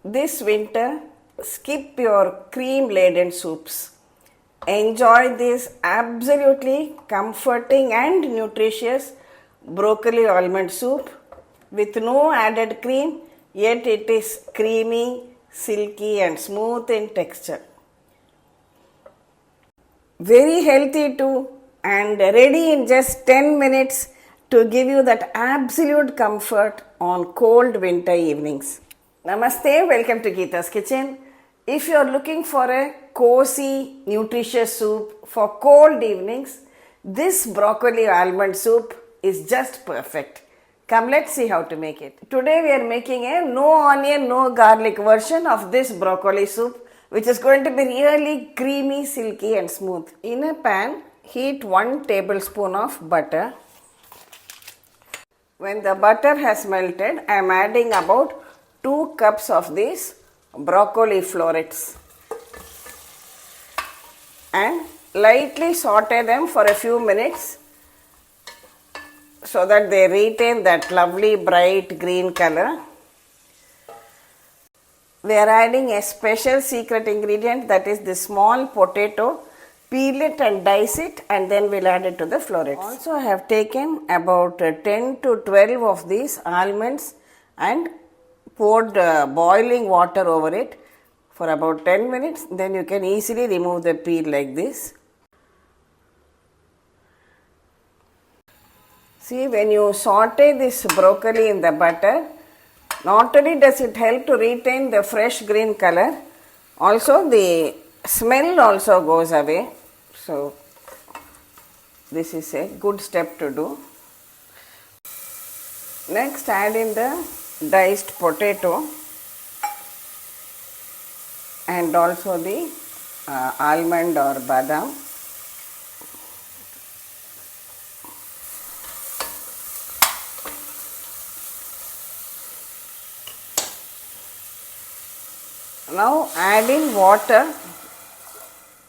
This winter, skip your cream-laden soups. Enjoy this absolutely comforting and nutritious broccoli almond soup with no added cream, yet it is creamy, silky and smooth in texture. Very healthy too, and ready in just 10 minutes to give you that absolute comfort on cold winter evenings. Namaste, welcome to Gita's Kitchen. If you are looking for a cozy, nutritious soup for cold evenings, this broccoli almond soup is just perfect. Come, let's see how to make it. Today we are making a no onion, no garlic version of this broccoli soup, which is going to be really creamy, silky and smooth. In a pan, heat 1 tablespoon of butter. When the butter has melted, I am adding about 2 cups of these broccoli florets and lightly saute them for a few minutes so that they retain that lovely bright green color. We are adding a special secret ingredient, that is the small potato. Peel it and dice it, and then we'll add it to the florets. Also, I have taken about 10 to 12 of these almonds and poured boiling water over it for about 10 minutes. Then you can easily remove the peel like this. See, when you saute this broccoli in the butter, not only does it help to retain the fresh green color, also the smell also goes away. So, this is a good step to do. Next, add in the diced potato and also the almond or badam. Now add in water,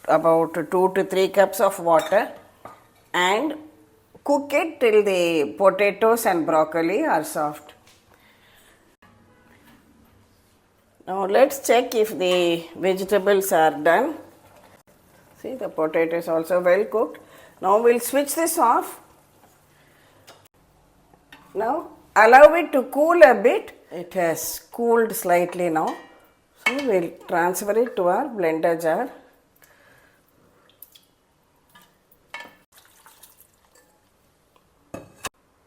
about 2 to 3 cups of water, and cook it till the potatoes and broccoli are soft. Now let's check if the vegetables are done. See, the potato is also well cooked. Now we'll switch this off. Now allow it to cool a bit. It has cooled slightly now. So we'll transfer it to our blender jar.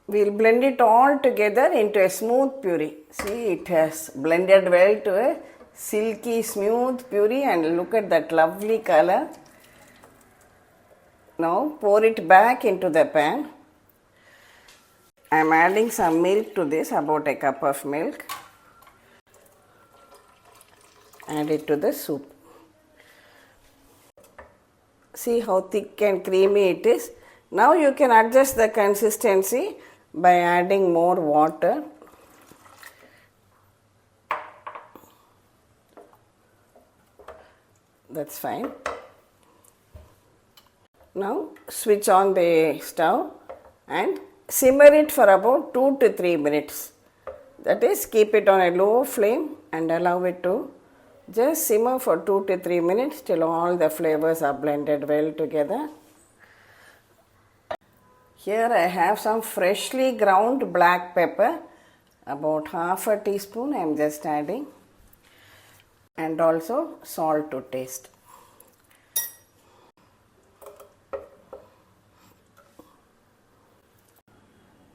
We'll blend it all together into a smooth puree. See, it has blended well to a silky smooth puree, and look at that lovely color. Now pour it back into the pan. I am adding some milk to this, about a cup of milk. Add it to the soup. See how thick and creamy it is. Now you can adjust the consistency by adding more water. That's fine. Now switch on the stove and simmer it for about 2 to 3 minutes. That is, keep it on a low flame and allow it to just simmer for 2 to 3 minutes till all the flavors are blended well together. Here I have some freshly ground black pepper, about half a teaspoon I am just adding, and also salt to taste.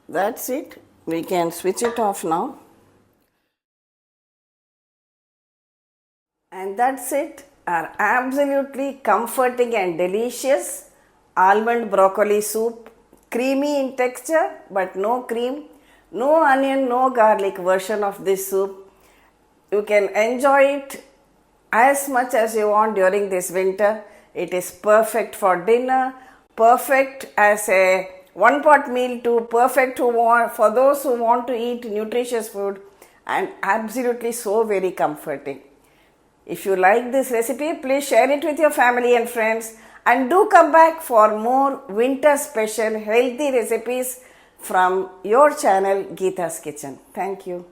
That's it. We can switch it off now. And that's it, our absolutely comforting and delicious almond broccoli soup. Creamy in texture but no cream, no onion, no garlic version of this soup. You can enjoy it as much as you want during this winter. It is perfect for dinner, perfect as a one-pot meal too, perfect for those who want to eat nutritious food, and absolutely so very comforting. If you like this recipe, please share it with your family and friends, and do come back for more winter special healthy recipes from your channel Gita's Kitchen. Thank you.